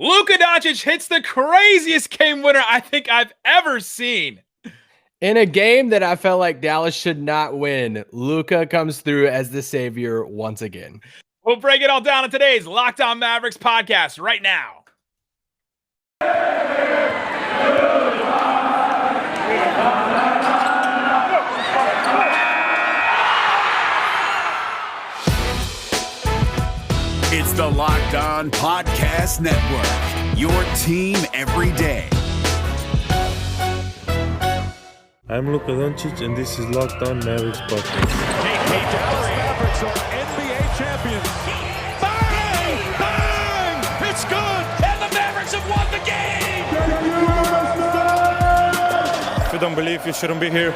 Luka Doncic hits the craziest game winner I think I've ever seen. In a game that I felt like Dallas should not win, Luka comes through as the savior once again. We'll break it all down in today's Locked On Mavericks podcast right now. It's the Locked On Podcast Network, your team every day. I'm Luka Doncic, and this is Locked On Mavericks podcast. Dallas Mavericks are NBA champions. Bang! Bang! It's good! And the Mavericks have won the game! If you don't believe, you shouldn't be here.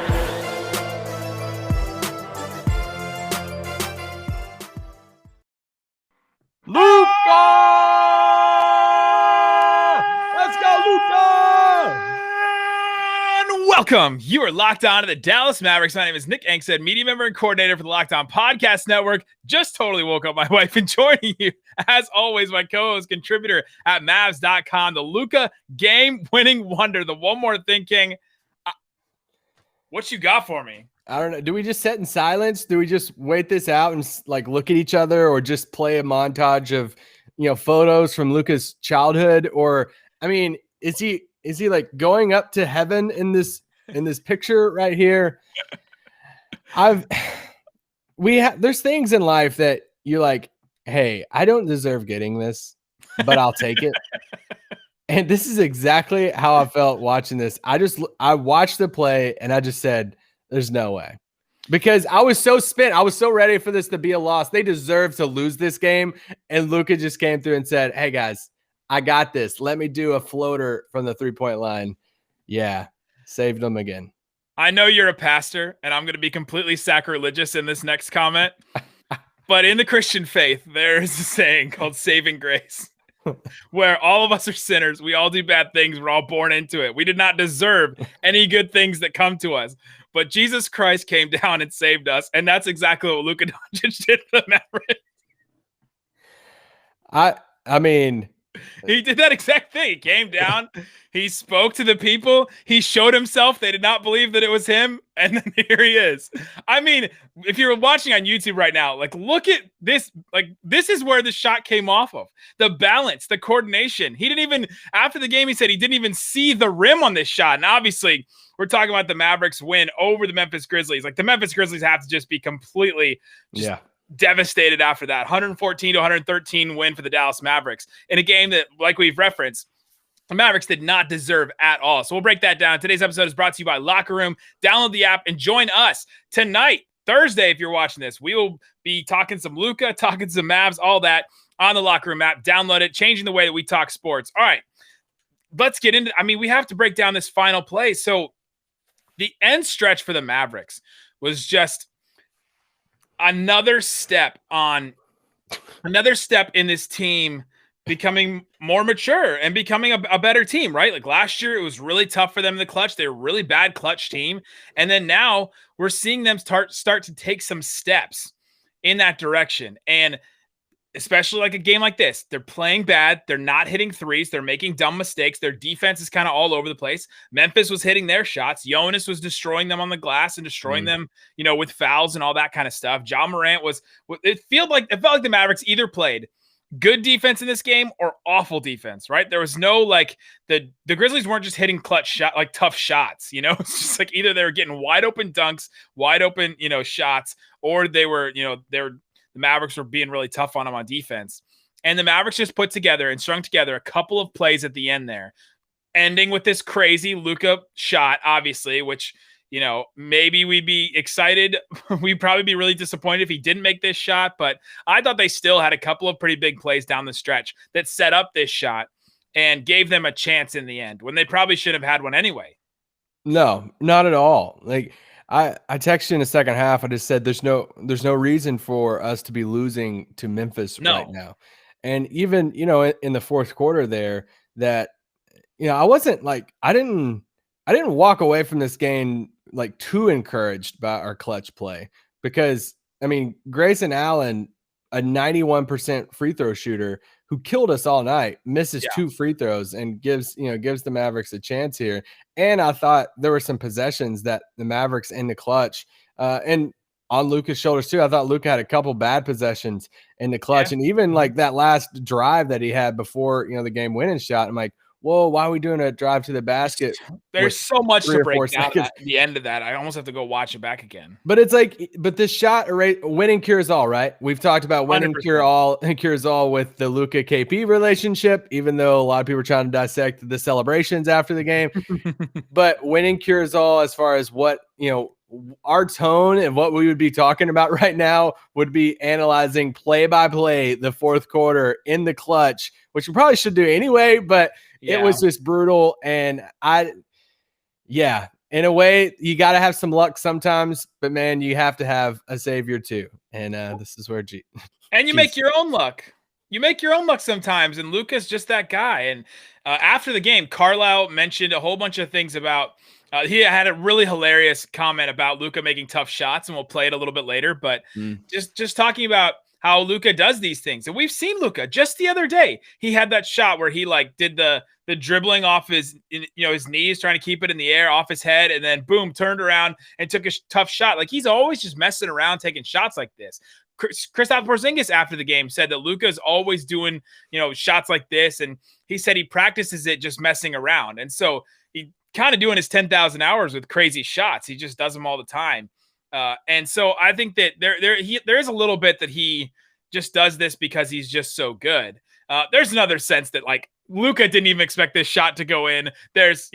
Luka! Let's go, Luka! And welcome. You are locked on to the Dallas Mavericks. My name is Nick Angstadt, media member and coordinator for the Locked On Podcast Network. Just totally woke up my wife and joining you, as always, my co-host contributor at Mavs.com, the Luka game-winning wonder, the one more thing king. What you got for me? I don't know. Do we just sit in silence? Do we just wait this out and like look at each other, or just play a montage of, photos from Luka's childhood? Or, I mean, is he like going up to heaven in this picture right here? There's things in life that you're like, hey, I don't deserve getting this, but I'll take it. And this is exactly how I felt watching this. I watched the play and I just said, there's no way, because I was so spent. I was so ready for this to be a loss. They deserve to lose this game. And Luka just came through and said, hey guys, I got this. Let me do a floater from the 3-point line. Yeah. Saved them again. I know you're a pastor, and I'm going to be completely sacrilegious in this next comment, but in the Christian faith, there is a saying called saving grace, where all of us are sinners. We all do bad things. We're all born into it. We did not deserve any good things that come to us, but Jesus Christ came down and saved us, and that's exactly what Luka Doncic did for the Mavericks. I mean, he did that exact thing. He came down, he spoke to the people, he showed himself. They did not believe that it was him, and then here he is. I mean, if you're watching on YouTube right now, like, look at this. Like, this is where the shot came off of. The balance, the coordination. He didn't even, after the game, he said he didn't even see the rim on this shot. And obviously, we're talking about the Mavericks win over the Memphis Grizzlies. Like, the Memphis Grizzlies have to just be completely devastated after that 114-113 win for the Dallas Mavericks in a game that, like we've referenced, the Mavericks did not deserve at all. So we'll break that down. Today's episode is brought to you by Locker Room. Download the app and join us tonight, Thursday, if you're watching this. We will be talking some Luka, talking some Mavs, all that on the Locker Room app. Download it, changing the way that we talk sports. All right, let's get into, we have to break down this final play. So the end stretch for the Mavericks was just another step in this team becoming more mature and becoming a better team, right? Like, last year, it was really tough for them in the clutch. They were a really bad clutch team. And then now we're seeing them start to take some steps in that direction. And especially like a game like this, they're playing bad. They're not hitting threes. They're making dumb mistakes. Their defense is kind of all over the place. Memphis was hitting their shots. Jonas was destroying them on the glass and destroying them, with fouls and all that kind of stuff. Ja Morant it felt like the Mavericks either played good defense in this game or awful defense, right? There was no, like, the Grizzlies weren't just hitting tough shots, It's just like either they were getting wide open dunks, wide open, shots, or they were, the Mavericks were being really tough on them on defense. And the Mavericks just put together and strung together a couple of plays at the end there, ending with this crazy Luka shot, obviously, which, maybe we'd be excited. We'd probably be really disappointed if he didn't make this shot, but I thought they still had a couple of pretty big plays down the stretch that set up this shot and gave them a chance in the end when they probably should have had one anyway. No, not at all. Like, I texted in the second half. I just said there's no reason for us to be losing to Memphis right now. And even, in the fourth quarter there, that, I wasn't like, I didn't walk away from this game like too encouraged by our clutch play, because Grayson Allen, a 91% free throw shooter, who killed us all night, misses Yeah. 2 free throws and gives the Mavericks a chance here. And I thought there were some possessions that the Mavericks in the clutch, and on Luka's shoulders too. I thought Luka had a couple bad possessions in the clutch, and even like that last drive that he had before, the game winning shot. I'm like, whoa, why are we doing a drive to the basket? There's so much to break down seconds? at the end of that. I almost have to go watch it back again. But it's like, this shot, winning cures all, right? We've talked about winning 100%. cures all with the Luka KP relationship, even though a lot of people are trying to dissect the celebrations after the game. But winning cures all as far as what, our tone and what we would be talking about right now would be analyzing play by play the fourth quarter in the clutch, which we probably should do anyway, but it was just brutal. And in a way, you got to have some luck sometimes, but man, you have to have a savior too. And this is where and you make your own luck. You make your own luck sometimes, and Luka's just that guy. And after the game, Carlisle mentioned a whole bunch of things about. He had a really hilarious comment about Luka making tough shots, and we'll play it a little bit later. But just talking about how Luka does these things, and we've seen Luka just the other day. He had that shot where he did the dribbling off his knees, trying to keep it in the air off his head, and then boom, turned around and took a tough shot. Like, he's always just messing around, taking shots like this. Kristaps Porzingis after the game said that Luka's always doing shots like this, and he said he practices it just messing around, and so he kind of doing his 10,000 hours with crazy shots. He just does them all the time. And so I think that there is a little bit that he just does this because he's just so good. There's another sense that Luka didn't even expect this shot to go in. There's,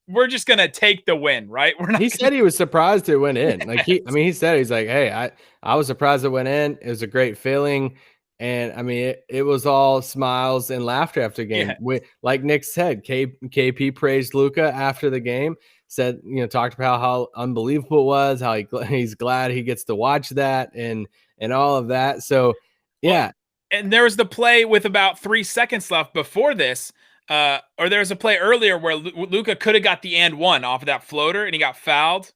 we're just going to take the win, right? He said he was surprised it went in. He said, he's like, hey, I was surprised it went in. It was a great feeling. And I mean, it was all smiles and laughter after the game. Yeah. Like Nick said, KP praised Luka after the game, said, talked about how unbelievable it was, how he's glad he gets to watch that and all of that. So, yeah. Well, and there was the play with about 3 seconds left before this, or there was a play earlier where Luka could have got the and one off of that floater, and he got fouled.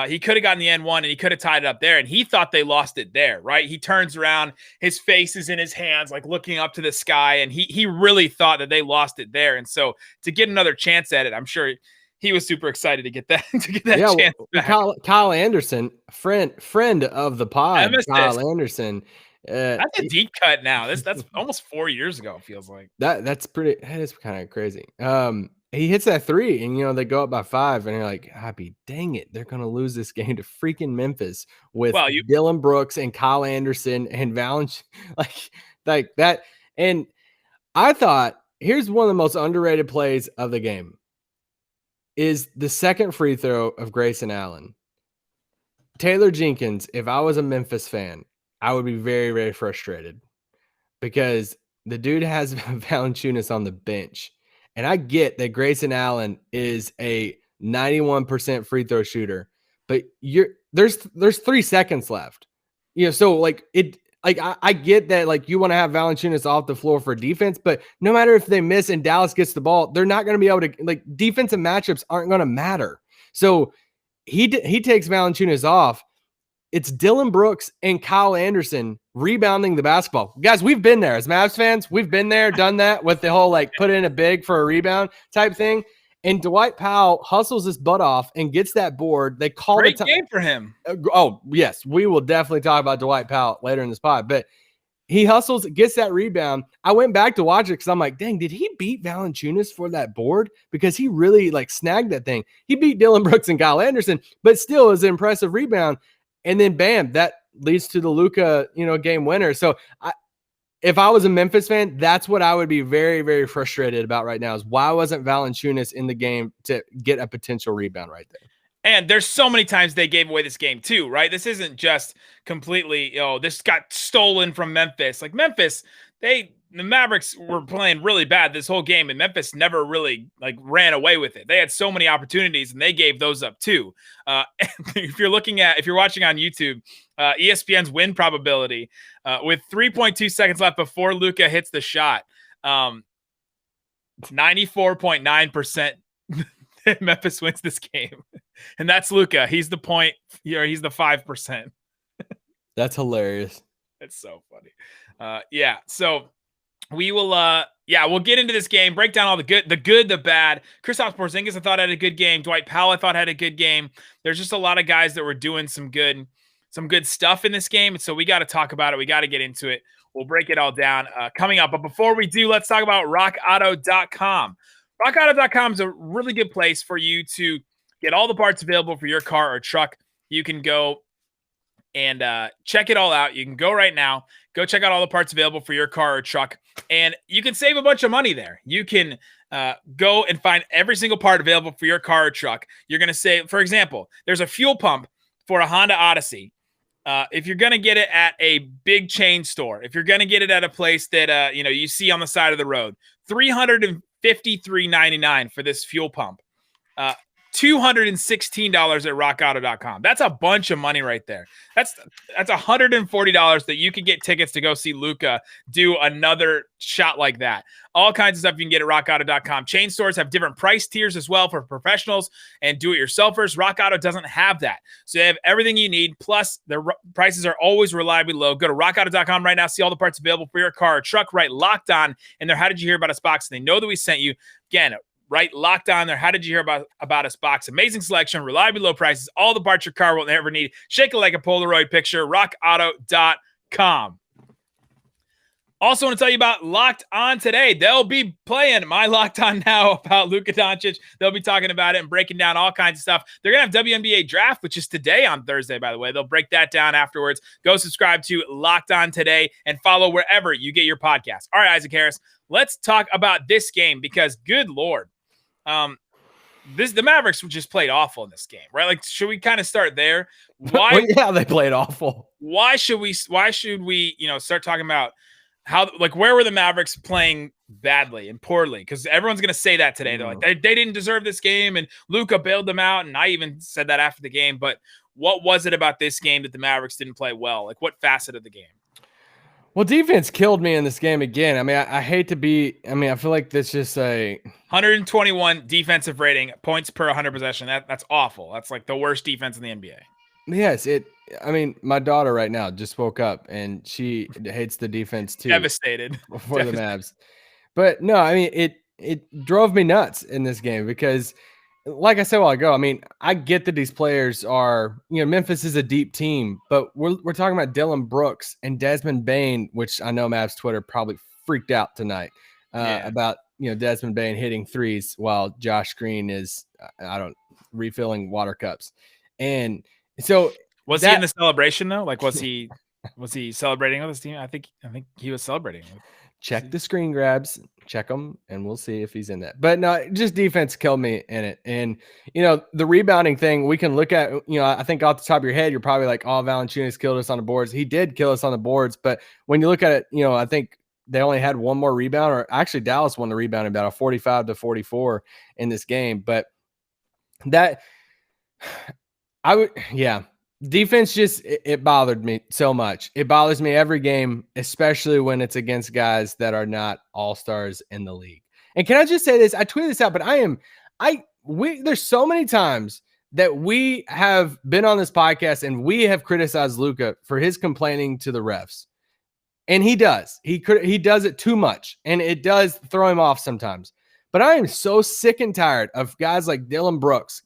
He could have gotten the end one, and he could have tied it up there, and he thought they lost it there, right? He turns around, his face is in his hands, looking up to the sky, and he really thought that they lost it there. And so to get another chance at it, I'm sure he was super excited to get that chance back. Kyle Anderson, friend of the pod, Nemesis. Kyle Anderson. That's a deep cut now. That's almost 4 years ago, it feels like. That is kind of crazy. He hits that 3 and, they go up by 5 and you're like, happy, dang it. They're going to lose this game to freaking Memphis with Dylan Brooks and Kyle Anderson and Valanciunas like that. And I thought, here's one of the most underrated plays of the game is the second free throw of Grayson Allen. Taylor Jenkins, if I was a Memphis fan, I would be very, very frustrated because the dude has Valanciunas on the bench. And I get that Grayson Allen is a 91% free throw shooter, but there's 3 seconds left. So I get that you want to have Valanciunas off the floor for defense, but no matter if they miss and Dallas gets the ball, they're not going to be able to defensive matchups aren't going to matter. So he takes Valanciunas off. It's Dylan Brooks and Kyle Anderson rebounding the basketball. Guys, we've been there as Mavs fans. We've been there, done that with the whole put in a big for a rebound type thing. And Dwight Powell hustles his butt off and gets that board. They call Great game for him. Oh, yes. We will definitely talk about Dwight Powell later in this pod. But he hustles, gets that rebound. I went back to watch it because I'm like, dang, did he beat Valanciunas for that board? Because he really snagged that thing. He beat Dylan Brooks and Kyle Anderson, but still is an impressive rebound. And then bam, that leads to the Luka, game winner. So if I was a Memphis fan, that's what I would be very, very frustrated about right now is why wasn't Valanciunas in the game to get a potential rebound right there? And there's so many times they gave away this game too, right? This isn't just completely, this got stolen from Memphis. Memphis, the Mavericks were playing really bad this whole game, and Memphis never really ran away with it. They had so many opportunities, and they gave those up too. If you're watching on YouTube, ESPN's win probability with 3.2 seconds left before Luka hits the shot, 94.9% Memphis wins this game, and that's Luka. He's the point. He's the 5%. That's hilarious. It's so funny. Yeah. So we will we'll get into this game, break down all the good, the bad. Kristaps Porzingis I thought had a good game. Dwight Powell I thought had a good game. There's just a lot of guys that were doing some good stuff in this game, and so we got to talk about it. We got to get into it. We'll break it all down coming up. But before we do, let's talk about rockauto.com. rockauto.com is a really good place for you to get all the parts available for your car or truck. You can go and check it all out. You can go right now, go check out all the parts available for your car or truck, and you can save a bunch of money there. You can go and find every single part available for your car or truck. You're going to save, for example, there's a fuel pump for a Honda Odyssey. If you're going to get it at a big chain store, if you're going to get it at a place that you see on the side of the road, $353.99 for this fuel pump. $216 at rockauto.com. That's a bunch of money right there. That's $140 that you can get tickets to go see Luka do another shot like that. All kinds of stuff you can get at rockauto.com. Chain stores have different price tiers as well for professionals and do-it-yourselfers. Rock Auto doesn't have that. So they have everything you need, plus their prices are always reliably low. Go to rockauto.com right now, see all the parts available for your car or truck, right locked on in their How Did You Hear About Us box, and they know that we sent you. Again, right locked on there. How did you hear about us box? Amazing selection, reliably low prices, all the parts your car will ever need. Shake it like a Polaroid picture. rockauto.com. Also want to tell you about Locked On Today. They'll be playing my Locked On Now about Luka Doncic. They'll be talking about it and breaking down all kinds of stuff. They're going to have WNBA draft, which is today on Thursday, by the way. They'll break that down afterwards. Go subscribe to Locked On Today and follow wherever you get your podcast. All right, Isaac Harris, let's talk about this game because good Lord. The Mavericks just played awful in this game, right? Like, should we kind of start there? Why? Well, yeah, they played awful. Why should we start talking about how, like, where were the Mavericks playing badly and poorly? Because everyone's going to say that today. They're like, they didn't deserve this game, and Luka bailed them out. And I even said that after the game. But what was it about this game that the Mavericks didn't play well? Like, what facet of the game? Well, defense killed me in this game again. I mean, I hate to be – I mean, I feel like this just a – 121 defensive rating, points per 100 possession. That's awful. That's like the worst defense in the NBA. Yes, I mean, my daughter right now just woke up, and she hates the defense too. Devastated. For the Mavs. But, no, I mean, it drove me nuts in this game because – like I said a while ago, I mean, I get that these players are, Memphis is a deep team, but we're talking about Dylan Brooks and Desmond Bane, which I know Mavs Twitter probably freaked out tonight about, Desmond Bane hitting threes while Josh Green is, refilling water cups. And so was he in the celebration though? Like, was he celebrating with his team? I think he was celebrating. Check the screen grabs, check them, and we'll see if he's in that. But no, just defense killed me in it. And, the rebounding thing, we can look at, I think off the top of your head, you're probably like, oh, Valanciunas killed us on the boards. He did kill us on the boards. But when you look at it, I think they only had one more rebound, or actually Dallas won the rebound about a 45-44 in this game. But defense just, it bothered me so much. It bothers me every game, especially when it's against guys that are not all-stars in the league. And can I just say this? I tweeted this out, but there's so many times that we have been on this podcast and we have criticized Luka for his complaining to the refs. And he does. He does it too much, and it does throw him off sometimes. But I am so sick and tired of guys like Dylan Brooks,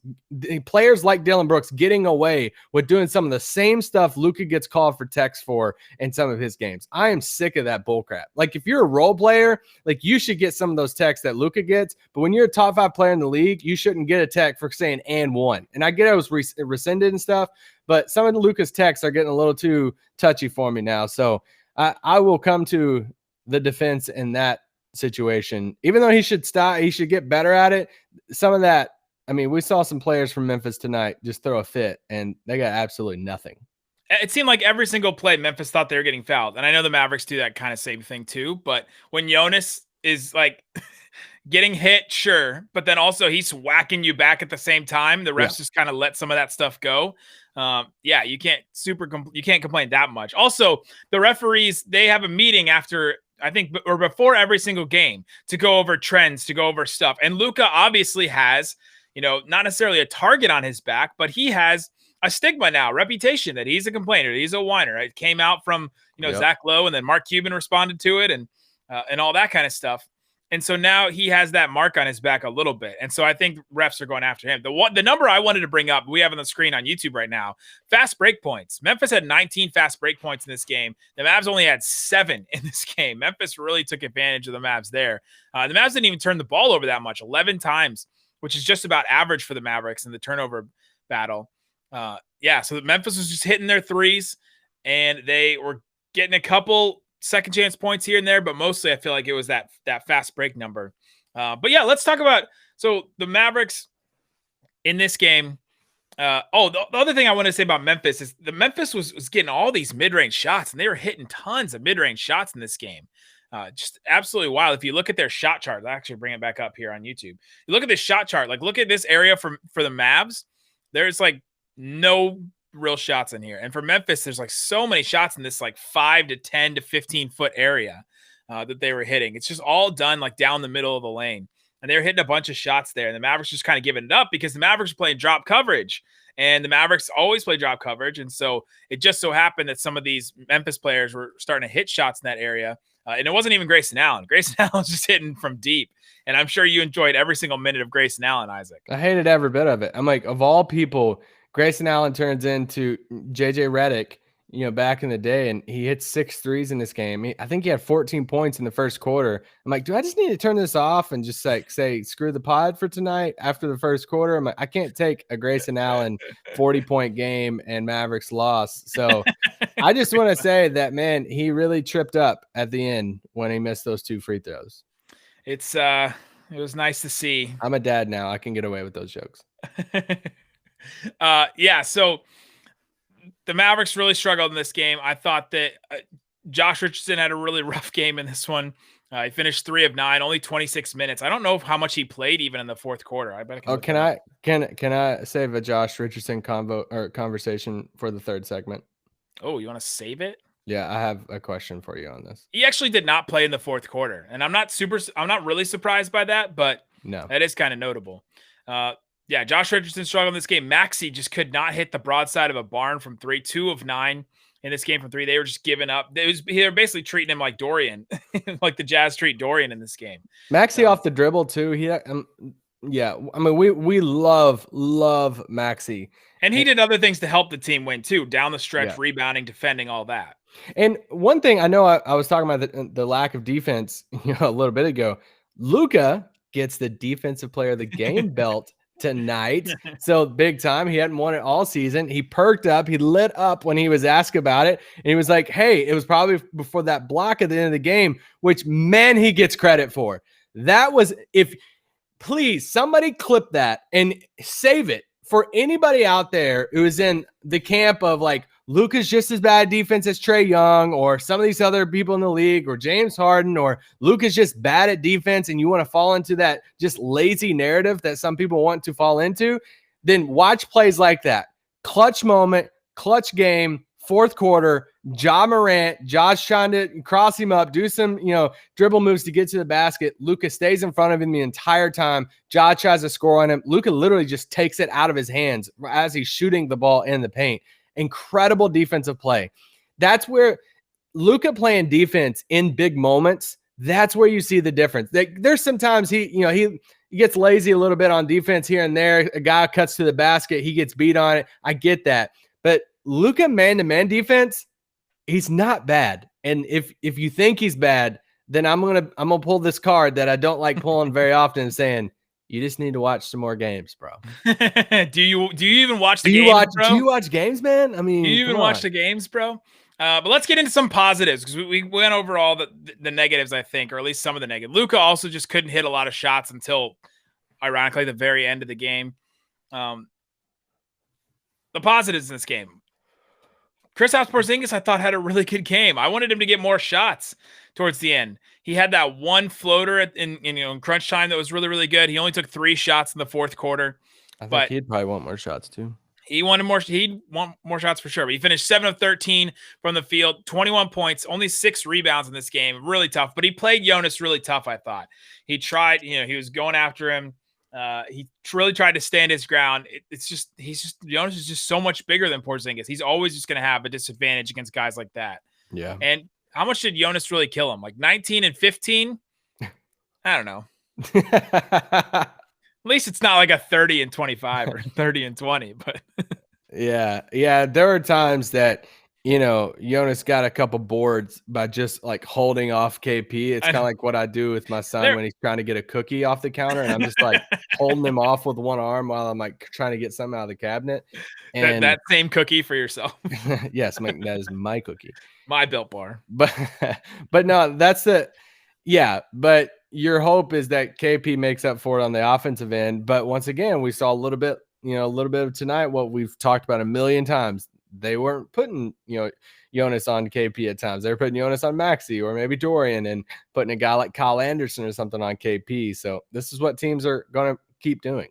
players like Dylan Brooks getting away with doing some of the same stuff Luka gets called for techs for in some of his games. I am sick of that bullcrap. Like, if you're a role player, like, you should get some of those techs that Luka gets. But when you're a top 5 player in the league, you shouldn't get a tech for saying and one. And I get it was rescinded and stuff, but some of the Luka's techs are getting a little too touchy for me now. So I will come to the defense in that situation. Even though he should stop, he should get better at it. Some of that, I mean, we saw some players from Memphis tonight just throw a fit, and they got absolutely nothing. It seemed like every single play Memphis thought they were getting fouled. And I know the Mavericks do that kind of same thing too. But when Jonas is like getting hit, sure, but then also he's whacking you back at the same time, the refs just kind of let some of that stuff go. You can't complain that much. Also, the referees, they have a meeting after, I think, or before every single game to go over trends, to go over stuff. And Luka obviously has, not necessarily a target on his back, but he has a stigma now, reputation that he's a complainer, he's a whiner. It came out from, Zach Lowe, and then Mark Cuban responded to it. And and all that kind of stuff. And so now he has that mark on his back a little bit. And so I think refs are going after him. The number I wanted to bring up, we have on the screen on YouTube right now, fast break points. Memphis had 19 fast break points in this game. The Mavs only had 7 in this game. Memphis really took advantage of the Mavs there. The Mavs didn't even turn the ball over that much, 11 times, which is just about average for the Mavericks in the turnover battle. So Memphis was just hitting their threes, and they were getting a couple second chance points here and there, but mostly I feel like it was that fast break number. But yeah, let's talk about the Mavericks in this game. The other thing I want to say about Memphis is the Memphis was getting all these mid-range shots, and they were hitting tons of mid-range shots in this game. Just absolutely wild. If you look at their shot chart, I'll actually bring it back up here on YouTube. You look at this shot chart, like look at this area for the Mavs. There's like no real shots in here. And for Memphis, there's like so many shots in this like 5 to 10 to 15 foot area that they were hitting. It's just all done like down the middle of the lane. And they were hitting a bunch of shots there. And the Mavericks just kind of giving it up because the Mavericks are playing drop coverage. And the Mavericks always play drop coverage. And so it just so happened that some of these Memphis players were starting to hit shots in that area. And it wasn't even Grayson Allen. Grayson Allen was just hitting from deep. And I'm sure you enjoyed every single minute of Grayson Allen, Isaac. I hated every bit of it. I'm like, of all people, Grayson Allen turns into JJ Redick, back in the day, and he hits 6 threes in this game. I think he had 14 points in the first quarter. I'm like, do I just need to turn this off and just like say, screw the pod for tonight after the first quarter? I'm like, I can't take a Grayson Allen 40-point game and Mavericks loss. So I just want to say that, man, he really tripped up at the end when he missed those 2 free throws. It was nice to see. I'm a dad now. I can get away with those jokes. So the Mavericks really struggled in this game. I thought that Josh Richardson had a really rough game in this one. He finished 3 of 9, only 26 minutes. I don't know how much he played even in the fourth quarter. I bet. Can I save a Josh Richardson conversation for the third segment? Oh, you want to save it? Yeah, I have a question for you on this. He actually did not play in the fourth quarter, and I'm not really surprised by that, but no, that is kind of notable. Josh Richardson struggled in this game. Maxey just could not hit the broadside of a barn from 3, 2 of 9 in this game from 3. They were just giving up. They were basically treating him like Dorian, like the Jazz treat Dorian in this game. Maxey off the dribble too. We love Maxey. And he did other things to help the team win too, down the stretch, rebounding, defending, all that. And one thing I know, I was talking about the lack of defense, a little bit ago. Luka gets the defensive player of the game belt tonight. So big time. He hadn't won it all season. He perked up. He lit up when he was asked about it. And he was like, hey, it was probably before that block at the end of the game, which, man, he gets credit for. That was, please, somebody clip that and save it for anybody out there who is in the camp of like, Luka's just as bad defense as Trae Young or some of these other people in the league or James Harden, or Luka's just bad at defense and you want to fall into that just lazy narrative that some people want to fall into, then watch plays like that. Clutch moment, clutch game, fourth quarter, Ja Morant, Josh trying to cross him up, do some, dribble moves to get to the basket. Luka stays in front of him the entire time. Ja tries to score on him. Luka literally just takes it out of his hands as he's shooting the ball in the paint. Incredible defensive play. That's where Luka playing defense in big moments. That's where you see the difference. There's sometimes he gets lazy a little bit on defense here and there. A guy cuts to the basket, he gets beat on it. I get that, but Luka man-to-man defense, he's not bad. And if you think he's bad, then I'm gonna pull this card that I don't like pulling very often and saying, you just need to watch some more games, bro. Do you even watch the games, bro? Do you watch games, man? I mean, do you even watch the games, bro? But let's get into some positives because we went over all the negatives, I think, or at least some of the negatives. Luka also just couldn't hit a lot of shots until, ironically, the very end of the game. The positives in this game. Kristaps Porzingis, I thought, had a really good game. I wanted him to get more shots towards the end. He had that one floater in crunch time that was really, really good. He only took 3 shots in the fourth quarter. I think he'd probably want more shots too. He'd want more shots for sure. But he finished 7 of 13 from the field, 21 points, only 6 rebounds in this game. Really tough. But he played Jonas really tough, I thought. He tried, he was going after him. He really tried to stand his ground. Jonas is just so much bigger than Porzingis. He's always just going to have a disadvantage against guys like that. Yeah. And how much did Jonas really kill him? Like 19 and 15? I don't know. At least it's not like a 30 and 25 or 30 and 20, but Yeah. There were times that, Jonas got a couple boards by just like holding off KP. It's kind of like what I do with my son when he's trying to get a cookie off the counter, and I'm just like holding him off with one arm while I'm like trying to get something out of the cabinet. And that same cookie for yourself. Yes, that is my cookie. My Built Bar. But no, but your hope is that KP makes up for it on the offensive end. But once again, we saw a little bit of tonight, what we've talked about a million times. They weren't putting, Jonas on KP at times. They were putting Jonas on Maxey or maybe Dorian and putting a guy like Kyle Anderson or something on KP. So this is what teams are going to keep doing.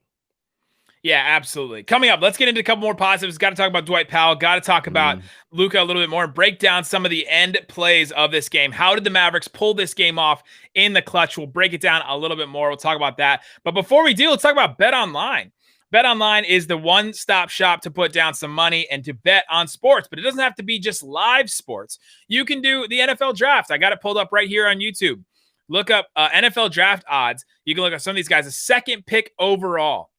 Yeah, absolutely. Coming up, let's get into a couple more positives. Got to talk about Dwight Powell. Got to talk about Luka a little bit more and break down some of the end plays of this game. How did the Mavericks pull this game off in the clutch? We'll break it down a little bit more. We'll talk about that. But before we do, let's talk about BetOnline. BetOnline is the one-stop shop to put down some money and to bet on sports, but it doesn't have to be just live sports. You can do the NFL draft. I got it pulled up right here on YouTube. Look up NFL draft odds. You can look at some of these guys. A second pick overall.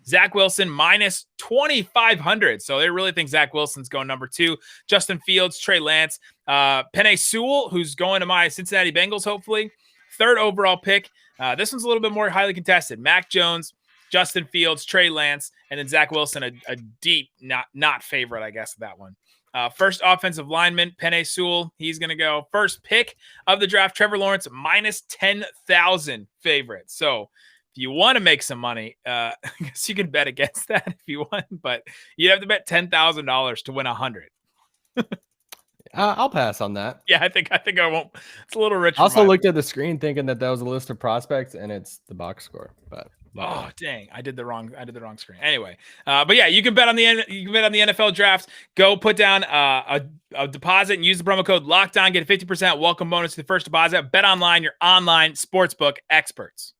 Zach Wilson minus 2,500. So they really think Zach Wilson's going number 2. Justin Fields, Trey Lance, Penei Sewell, who's going to my Cincinnati Bengals, hopefully. 3rd overall pick. This one's a little bit more highly contested. Mac Jones, Justin Fields, Trey Lance, and then Zach Wilson, a deep not favorite, I guess, of that one. First offensive lineman, Penei Sewell. He's going to go first pick of the draft. Trevor Lawrence, minus 10,000 favorite. So if you want to make some money, I guess you can bet against that if you want, but you have to bet $10,000 to win 100. I'll pass on that. Yeah, I think I won't. It's a little rich. I also looked at the screen thinking that was a list of prospects, and it's the box score, but. Oh dang! I did the wrong screen. Anyway, but yeah, you can bet on the NFL draft. Go put down a deposit and use the promo code LOCKEDON. Get a 50% welcome bonus to the first deposit. BetOnline, your online sportsbook experts.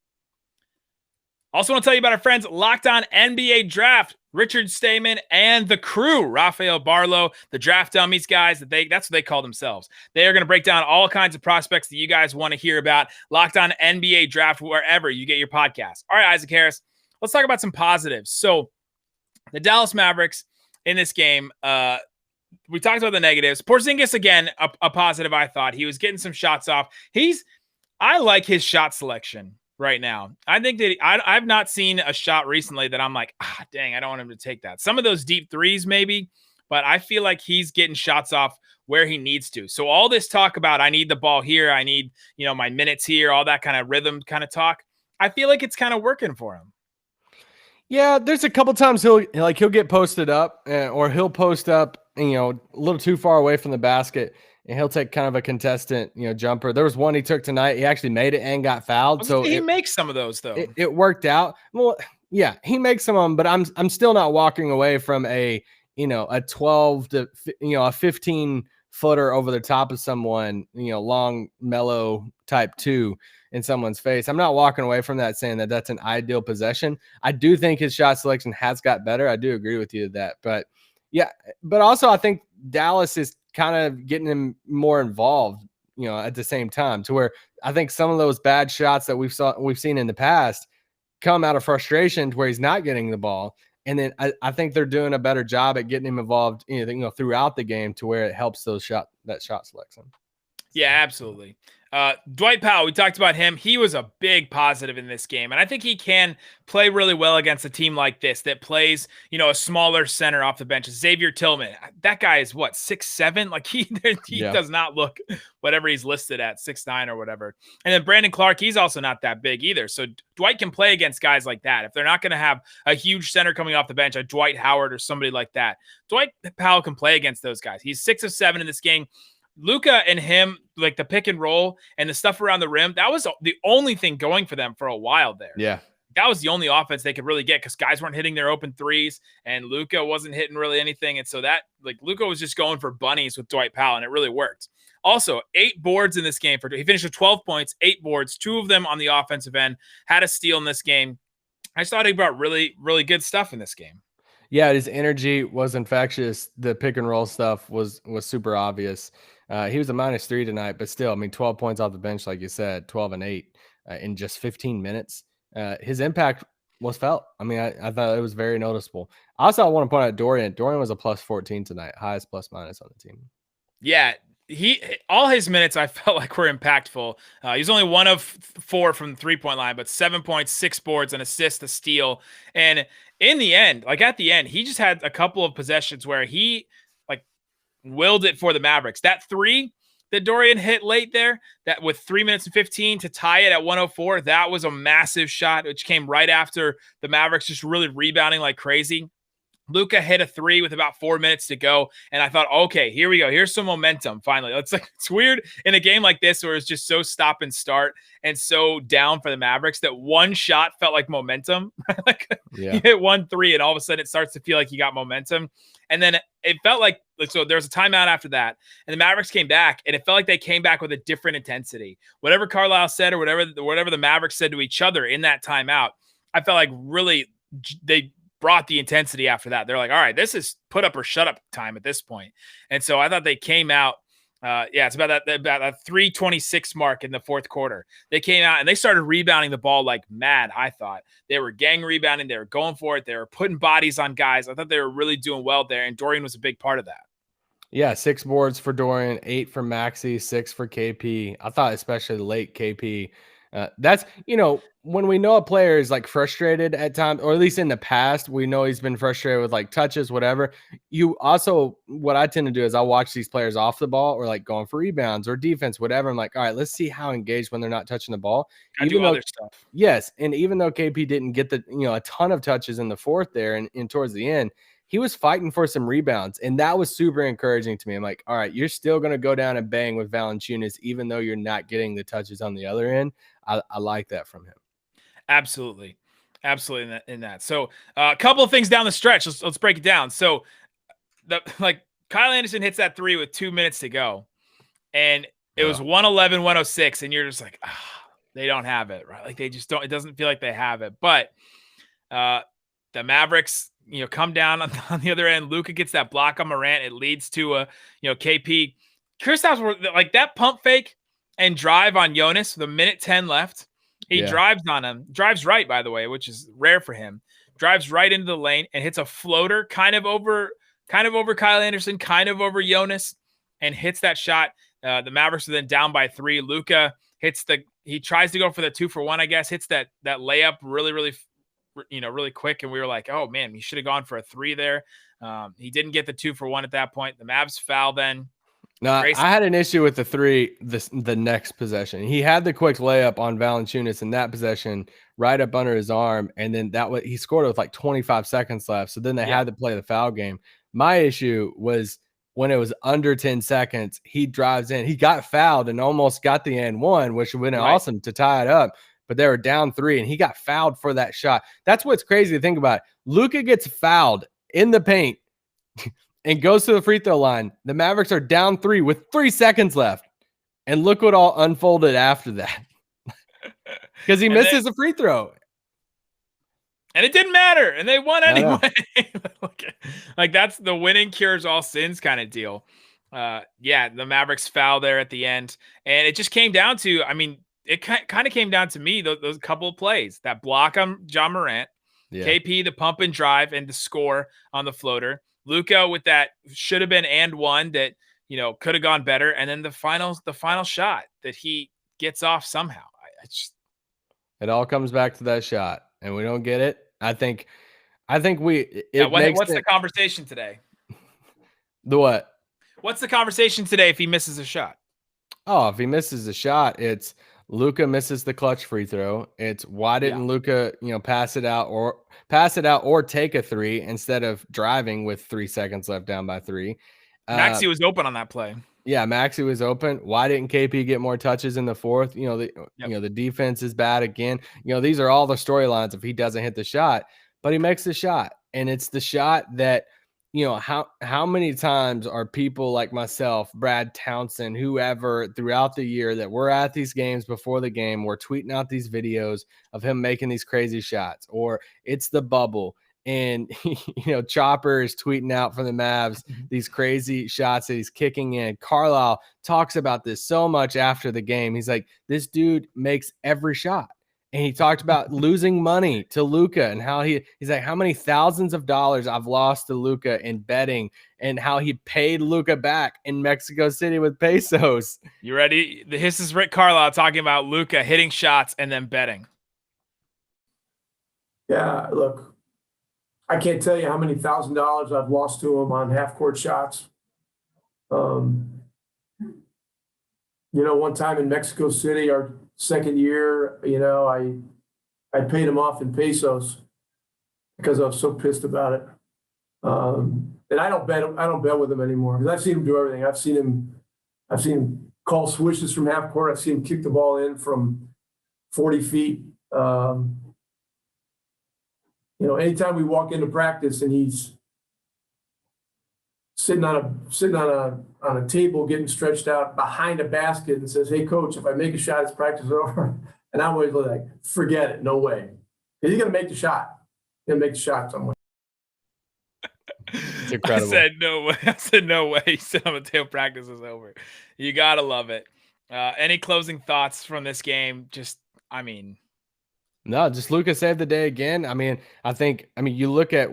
Also want to tell you about our friends Locked On NBA Draft. Richard Stayman and the crew, Rafael Barlow, the draft dummies guys, that's what they call themselves. They are going to break down all kinds of prospects that you guys want to hear about. Locked On NBA Draft, wherever you get your podcast. All right, Isaac Harris, let's talk about some positives. So the Dallas Mavericks in this game, we talked about the negatives. Porzingis, again, a positive, I thought. He was getting some shots off. I like his shot selection right now. I think that I've not seen a shot recently that I'm like, dang, I don't want him to take that. Some of those deep threes maybe, but I feel like he's getting shots off where he needs to. So all this talk about I need the ball here, I need, my minutes here, all that kind of rhythm kind of talk, I feel like it's kind of working for him. Yeah, there's a couple times he'll get posted up or he'll post up, a little too far away from the basket. And he'll take kind of a contestant, jumper. There was one he took tonight. He actually made it and got fouled. So he makes some of those though. It worked out. Well, yeah, he makes some of them, but I'm still not walking away from a 12 to a 15 footer over the top of someone, long, mellow type 2 in someone's face. I'm not walking away from that saying that that's an ideal possession. I do think his shot selection has got better. I do agree with you that, but yeah, but also I think Dallas is kind of getting him more involved, at the same time, to where I think some of those bad shots that we've seen in the past come out of frustration to where he's not getting the ball. And then I think they're doing a better job at getting him involved, throughout the game to where it helps that shot selection. Yeah, absolutely. Dwight Powell, we talked about him. He was a big positive in this game. And I think he can play really well against a team like this that plays, a smaller center off the bench. Xavier Tillman, that guy is 6'7"? Like he does not look whatever he's listed at, 6'9" or whatever. And then Brandon Clark, he's also not that big either. So Dwight can play against guys like that. If they're not going to have a huge center coming off the bench, a Dwight Howard or somebody like that, Dwight Powell can play against those guys. He's 6 of 7 in this game. Luka and him, like the pick and roll and the stuff around the rim, that was the only thing going for them for a while there. Yeah. That was the only offense they could really get because guys weren't hitting their open threes and Luka wasn't hitting really anything. And so Luka was just going for bunnies with Dwight Powell and it really worked. Also, 8 boards in this game. He finished with 12 points, 8 boards, 2 of them on the offensive end, had a steal in this game. I just thought he brought really, really good stuff in this game. Yeah, his energy was infectious. The pick and roll stuff was super obvious. He was a -3 tonight, but still, I mean, 12 points off the bench, like you said, 12 and 8 in just 15 minutes. His impact was felt. I mean, I thought it was very noticeable. Also, I want to point out Dorian. Dorian was a +14 tonight, highest plus minus on the team. Yeah, all his minutes I felt like were impactful. He's only 1 of 4 from the 3-point line, but 7 points, 6 boards, an assist, a steal. And in the end, like at the end, he just had a couple of possessions where he like willed it for the Mavericks. That 3 that Dorian hit late there, that with 3 minutes and 15 to tie it at 104, that was a massive shot, which came right after the Mavericks just really rebounding like crazy. Luka hit a 3 with about 4 minutes to go, and I thought, okay, here we go. Here's some momentum. Finally, it's weird in a game like this where it's just so stop and start and so down for the Mavericks that one shot felt like momentum. You hit 1-3, and all of a sudden it starts to feel like you got momentum. And then it felt like so there was a timeout after that, and the Mavericks came back, and it felt like they came back with a different intensity. Whatever Carlisle said or whatever the Mavericks said to each other in that timeout, I felt like really they brought the intensity after that. They're like, all right, this is put up or shut up time at this point. And so I thought they came out. It's about that 3:26 mark in the fourth quarter. They came out and they started rebounding the ball like mad. I thought they were gang rebounding. They were going for it. They were putting bodies on guys. I thought they were really doing well there. And Dorian was a big part of that. Yeah, 6 boards for Dorian, 8 for Maxey, 6 for KP. I thought especially late KP. That's, when we know a player is like frustrated at times, or at least in the past, we know he's been frustrated with like touches, whatever. You also, what I tend to do is I watch these players off the ball or like going for rebounds or defense, whatever. I'm like, all right, let's see how engaged when they're not touching the ball. I do other stuff. Yes. And even though KP didn't get a ton of touches in the fourth there and towards the end, he was fighting for some rebounds, and that was super encouraging to me. I'm like, all right, you're still going to go down and bang with Valanciunas, even though you're not getting the touches on the other end. I like that from him. Absolutely in that. So a couple of things down the stretch. Let's break it down. So Kyle Anderson hits that 3 with 2 minutes to go, and it was 111-106, and you're just like, they don't have it, right? Like they just don't. It doesn't feel like they have it. But the Mavericks, come down on the other end. Luka gets that block on Morant. It leads to KP. Kristaps, like that pump fake and drive on Jonas with 1:10 left. He drives on him. Drives right, by the way, which is rare for him. Drives right into the lane and hits a floater kind of over Kyle Anderson, kind of over Jonas, and hits that shot. The Mavericks are then down by 3. Luka he tries to go for the 2-for-1, I guess, hits that layup really quick, and we were like, oh man, he should have gone for a 3 there. He didn't get the 2-for-1 at that point. The Mavs foul then. No, I had an issue with the 3 the next possession. He had the quick layup on Valanciunas in that possession right up under his arm, and then he scored with like 25 seconds left. So then they had to play the foul game. My issue was when it was under 10 seconds, he drives in. He got fouled and almost got the and one, which would have been awesome to tie it up. But they were down 3, and he got fouled for that shot. That's what's crazy to think about. Luka gets fouled in the paint and goes to the free throw line. The Mavericks are down 3 with 3 seconds left. And look what all unfolded after that. Because he misses a free throw. And it didn't matter. And they won anyway. Like that's the winning cures all sins kind of deal. The Mavericks foul there at the end. And it just came down to, it kind of came down to me, those couple of plays. That block on John Morant. Yeah. KP, the pump and drive, and the score on the floater. Luka with that should have been and one that, could have gone better. And then the final shot that he gets off somehow. It all comes back to that shot, and we don't get it. I think what's the conversation today? The what? What's the conversation today if he misses a shot? Oh, if he misses a shot, it's Luka misses the clutch free throw. It's why didn't Luka, pass it out or take a 3 instead of driving with 3 seconds left down by 3. Maxey was open on that play. Yeah, Maxey was open. Why didn't KP get more touches in the fourth? The defense is bad again. These are all the storylines if he doesn't hit the shot, but he makes the shot, and it's the shot that. How many times are people like myself, Brad Townsend, whoever throughout the year that we're at these games before the game, we're tweeting out these videos of him making these crazy shots, or it's the bubble. And, Chopper is tweeting out from the Mavs these crazy shots that he's kicking in. Carlisle talks about this so much after the game. He's like, this dude makes every shot. And he talked about losing money to Luka and how he's like, how many thousands of dollars I've lost to Luka in betting, and how he paid Luka back in Mexico City with pesos. You ready? This is Rick Carlisle talking about Luka hitting shots and then betting. Yeah, look, I can't tell you how many $1,000 I've lost to him on half-court shots. One time in Mexico City, our second year, I paid him off in pesos because I was so pissed about it. And I don't bet with him anymore because I've seen him do everything. I've seen him call swishes from half court. I've seen him kick the ball in from 40 feet. Anytime we walk into practice and he's sitting on a table getting stretched out behind a basket and says, "Hey coach, if I make a shot, it's practice over." And I'm always like, forget it, no way. Because he's gonna make the shot. He's gonna make the shot somewhere. It's incredible. I said no way. I said no way. He said on the table practice is over. You gotta love it. Any closing thoughts from this game? No, just Luka saved the day again. I think you look at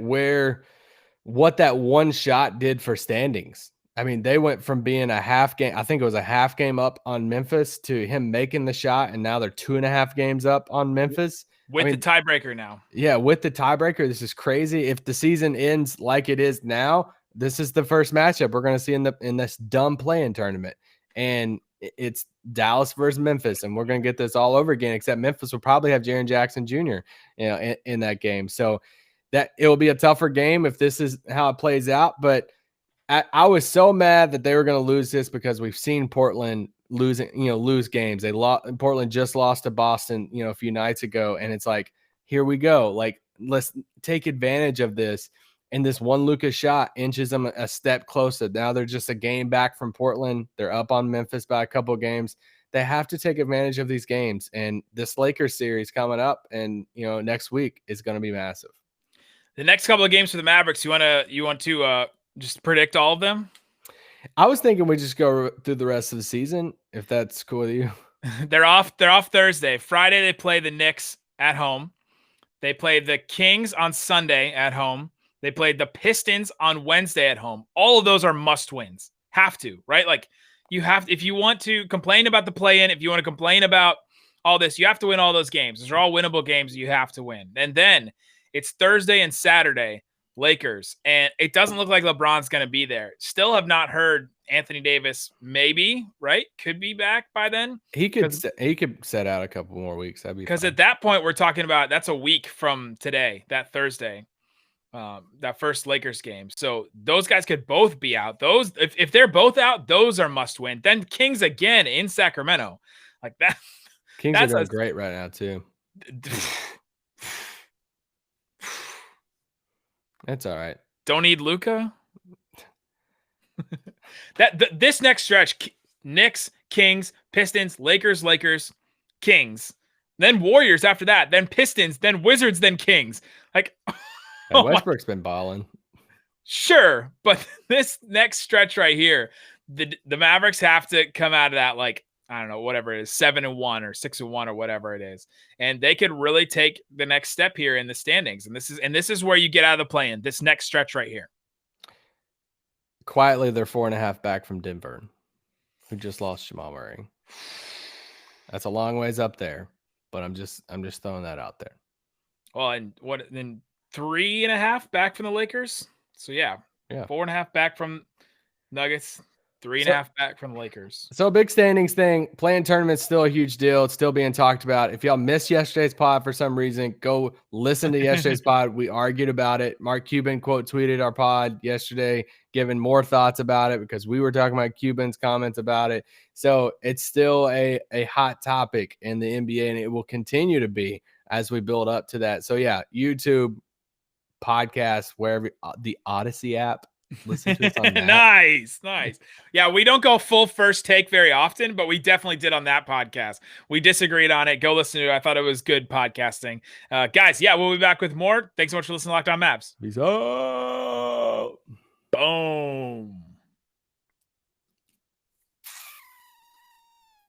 what that one shot did for standings. They went from being a half game, I think it was a half game up on Memphis, to him making the shot, and now they're 2.5 games up on Memphis. With the tiebreaker now. Yeah, with the tiebreaker. This is crazy. If the season ends like it is now, this is the first matchup we're going to see in this dumb play-in tournament. And it's Dallas versus Memphis, and we're going to get this all over again, except Memphis will probably have Jaren Jackson Jr. In that game. So that it will be a tougher game if this is how it plays out. But I was so mad that they were going to lose this because we've seen Portland lose games. Portland just lost to Boston, a few nights ago. And it's like, here we go. Like, let's take advantage of this. And this one Luka shot inches them a step closer. Now they're just a game back from Portland. They're up on Memphis by a couple of games. They have to take advantage of these games. And this Lakers series coming up and, next week is going to be massive. The next couple of games for the Mavericks, you want to just predict all of them? I was thinking we just go through the rest of the season, if that's cool with you. They're off Thursday. Friday they play the Knicks at home. They play the Kings on Sunday at home. They played the Pistons on Wednesday at home. All of those are must wins. Have to, right? Like, you have, if you want to complain about the play-in, if you want to complain about all this, you have to win all those games. Those are all winnable games you have to win. And then it's Thursday and Saturday, Lakers. And it doesn't look like LeBron's going to be there. Still have not heard Anthony Davis, maybe, right? Could be back by then. He could set out a couple more weeks. That'd be because fine. at that point, we're talking about that's a week from today, that Thursday. That first Lakers game. So those guys could both be out. Those, if they're both out, those are must win. Then Kings again in Sacramento. Like that. Kings are doing great right now too. That's all right. Don't need Luka. This next stretch, Knicks, Kings, Pistons, Lakers, Kings, then Warriors after that, then Pistons, then Wizards, then Kings. Like, Westbrook's been balling. Sure, but this next stretch right here, the Mavericks have to come out of that, like, I don't know, whatever it is, 7-1 or 6-1 or whatever it is, and they could really take the next step here in the standings. And this is where you get out of the play-in. This next stretch right here. Quietly, they're 4.5 back from Denver, who just lost Jamal Murray. That's a long ways up there, but I'm just throwing that out there. Well, and what then? 3.5 back from the Lakers. So yeah. 4.5 back from Nuggets, 3.5 back from the Lakers. So a big standings thing. Playing tournament's still a huge deal. It's still being talked about. If y'all missed yesterday's pod for some reason, go listen to yesterday's pod. We argued about it. Mark Cuban quote tweeted our pod yesterday, giving more thoughts about it because we were talking about Cuban's comments about it. So it's still a hot topic in the NBA, and it will continue to be as we build up to that. So yeah, YouTube, podcast, wherever, the Odyssey app, Listen to us on that. Nice. Yeah, we don't go full first take very often, but we definitely did on that podcast. We disagreed on it. Go listen to it. I thought it was good podcasting. Guys, yeah, we'll be back with more. Thanks so much for listening to Locked On Mavs. Peace out. Boom.